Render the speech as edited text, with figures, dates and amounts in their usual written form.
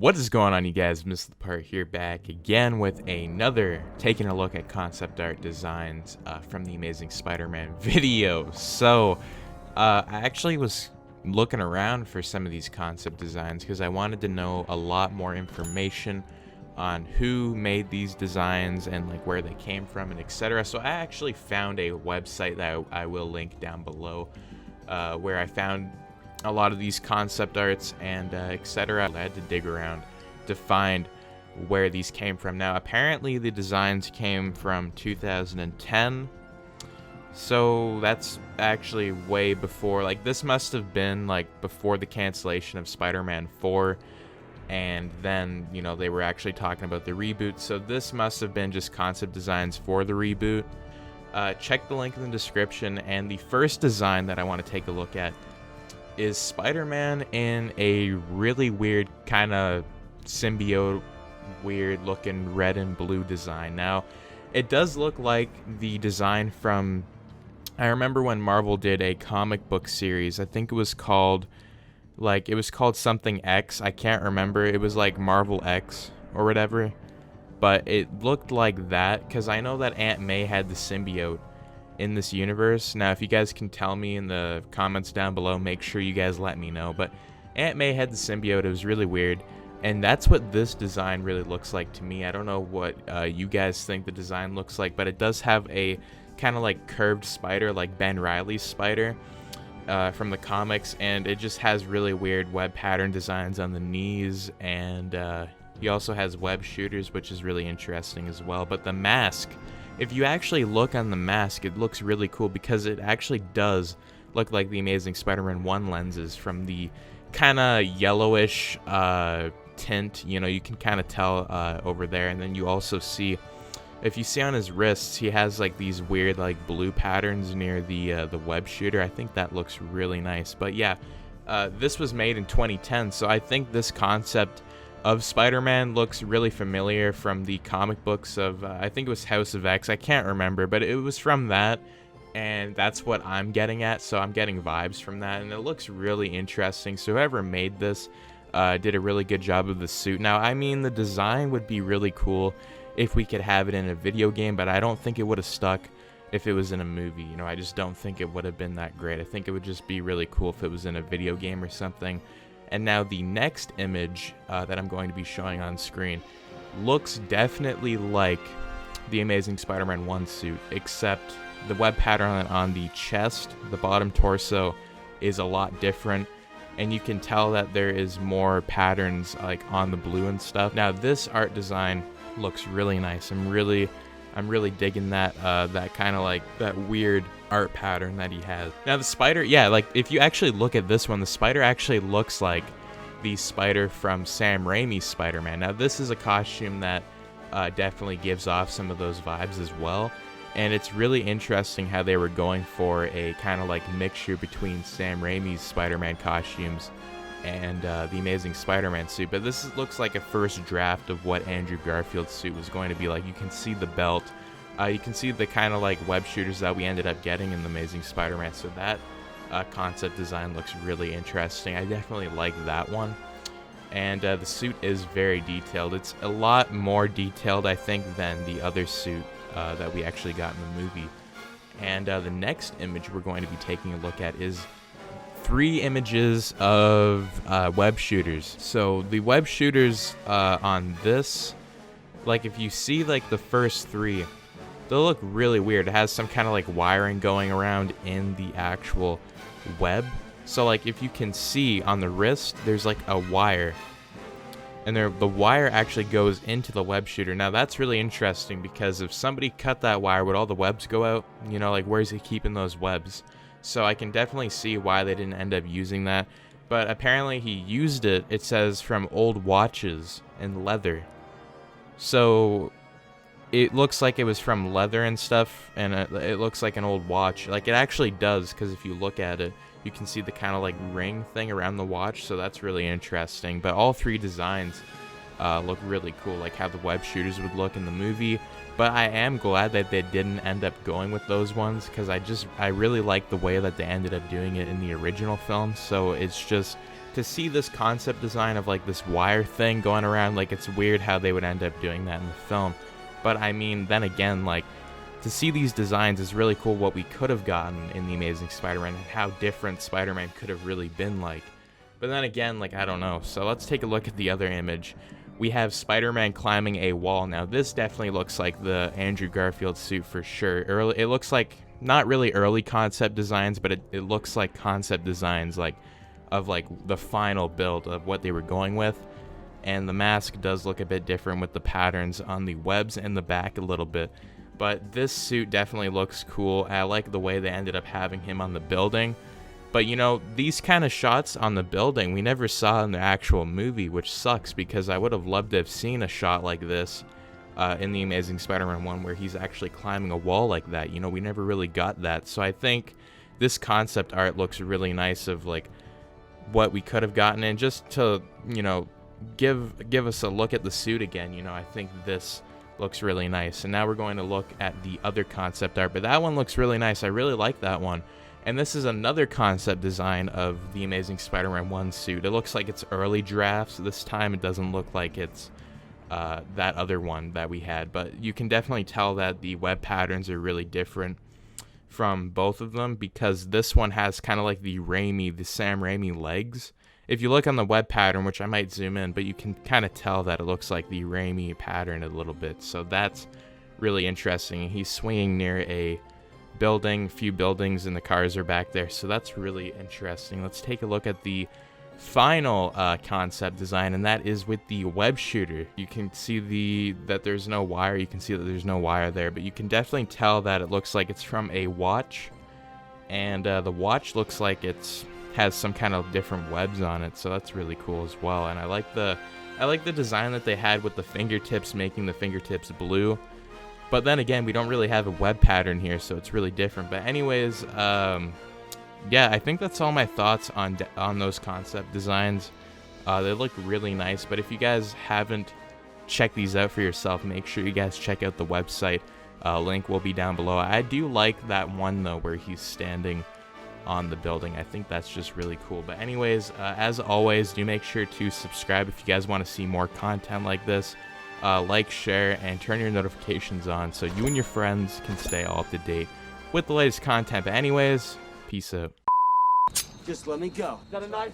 What is going on, you guys? MissedThePart here, back again with another taking a look at concept art designs from the Amazing Spider-Man video. So I actually was looking around for some of these concept designs because I wanted to know a lot more information on who made these designs and like where they came from and etc. So I actually found a website that I will link down below where I found a lot of these concept arts and etc. I had to dig around to find where these came from. Now apparently the designs came from 2010, so that's actually way before, like this must have been like before the cancellation of Spider-Man 4, and then they were actually talking about the reboot, so this must have been just concept designs for the reboot. Check the link in the description, and the first design that I want to take a look at is Spider-Man in a really weird kind of symbiote, weird looking red and blue design. Now it does look like the design from, I remember when Marvel did a comic book series, I think it was called something X, I can't remember, it was like Marvel X or whatever, but it looked like that because I know that Aunt May had the symbiote in this universe. Now if you guys can tell me in the comments down below, make sure you guys let me know, but Aunt May had the symbiote. It was really weird, and that's what this design really looks like to me. I don't know what you guys think the design looks like, but it does have a kind of like curved spider, like Ben Reilly's spider from the comics, and it just has really weird web pattern designs on the knees, and he also has web shooters, which is really interesting as well. But the mask, if you actually look on the mask, it looks really cool because it actually does look like the Amazing Spider-Man 1 lenses from the kind of yellowish tint. You can kind of tell over there. And then you also see, if you see on his wrists, he has like these weird like blue patterns near the web shooter. I think that looks really nice. But yeah, this was made in 2010, so I think this concept of Spider-Man looks really familiar from the comic books of, I think it was House of X, I can't remember, but it was from that, and that's what I'm getting at, so I'm getting vibes from that, and it looks really interesting. So whoever made this did a really good job of the suit. Now, I mean, the design would be really cool if we could have it in a video game, but I don't think it would have stuck if it was in a movie. I just don't think it would have been that great. I think it would just be really cool if it was in a video game or something. And now the next image that I'm going to be showing on screen looks definitely like the Amazing Spider-Man 1 suit, except the web pattern on the chest, the bottom torso, is a lot different, and you can tell that there is more patterns like on the blue and stuff. Now this art design looks really nice. I'm really digging that that kind of like that weird art pattern that he has. Now the spider, yeah, like if you actually look at this one, the spider actually looks like the spider from Sam Raimi's Spider-Man. Now this is a costume that definitely gives off some of those vibes as well, and it's really interesting how they were going for a kind of like mixture between Sam Raimi's Spider-Man costumes and the Amazing Spider-Man suit. But this looks like a first draft of what Andrew Garfield's suit was going to be like. You can see the belt, you can see the kind of like web shooters that we ended up getting in the Amazing Spider-Man, so that concept design looks really interesting. I definitely like that one, and the suit is very detailed. It's a lot more detailed, I think, than the other suit that we actually got in the movie. And the next image we're going to be taking a look at is 3 images of web shooters. So the web shooters on this, like if you see like the first 3, they'll look really weird. It has some kind of like wiring going around in the actual web. So like if you can see on the wrist, there's like a wire, and the wire actually goes into the web shooter. Now that's really interesting because if somebody cut that wire, would all the webs go out? Like where's he keeping those webs? So I can definitely see why they didn't end up using that. But apparently he used it, it says, from old watches and leather. So it looks like it was from leather and stuff, and it looks like an old watch. Like it actually does, because if you look at it, you can see the kind of like ring thing around the watch, so that's really interesting. But all 3 designs look really cool, like how the web shooters would look in the movie. But I am glad that they didn't end up going with those ones, because I really like the way that they ended up doing it in the original film. So it's just to see this concept design of like this wire thing going around, like it's weird how they would end up doing that in the film. But I mean, then again, like to see these designs is really cool, what we could have gotten in The Amazing Spider-Man and how different Spider-Man could have really been like. But then again, like, I don't know. So let's take a look at the other image. We have Spider-Man climbing a wall. Now this definitely looks like the Andrew Garfield suit for sure. It looks like not really early concept designs, but it looks like concept designs like of like the final build of what they were going with. And the mask does look a bit different with the patterns on the webs and the back a little bit. But this suit definitely looks cool. I like the way they ended up having him on the building. But you know, these kind of shots on the building we never saw in the actual movie, which sucks because I would have loved to have seen a shot like this in The Amazing Spider-Man 1 where he's actually climbing a wall like that. You know, we never really got that. So I think this concept art looks really nice of like what we could have gotten, and just to, you know, give us a look at the suit again. You know, I think this looks really nice. And now we're going to look at the other concept art, but that one looks really nice. I really like that one. And this is another concept design of the Amazing Spider-Man 1 suit. It looks like it's early drafts. This time it doesn't look like it's that other one that we had. But you can definitely tell that the web patterns are really different from both of them, because this one has kind of like the Sam Raimi legs. If you look on the web pattern, which I might zoom in, but you can kind of tell that it looks like the Raimi pattern a little bit. So that's really interesting. He's swinging near a building, few buildings, and the cars are back there, so that's really interesting. Let's take a look at the final concept design, and that is with the web shooter. You can see that there's no wire. You can see that there's no wire there, but you can definitely tell that it looks like it's from a watch, and the watch looks like has some kind of different webs on it, so that's really cool as well. And I like the design that they had with the fingertips, making the fingertips blue. But then again, we don't really have a web pattern here, so it's really different. But anyways, yeah, I think that's all my thoughts on those concept designs. They look really nice. But if you guys haven't checked these out for yourself, make sure you guys check out the website. Link will be down below. I do like that one, though, where he's standing on the building. I think that's just really cool. But anyways, as always, do make sure to subscribe if you guys want to see more content like this. Like, share, and turn your notifications on so you and your friends can stay all up to date with the latest content. But anyways, peace out. Just let me go. Got a knife?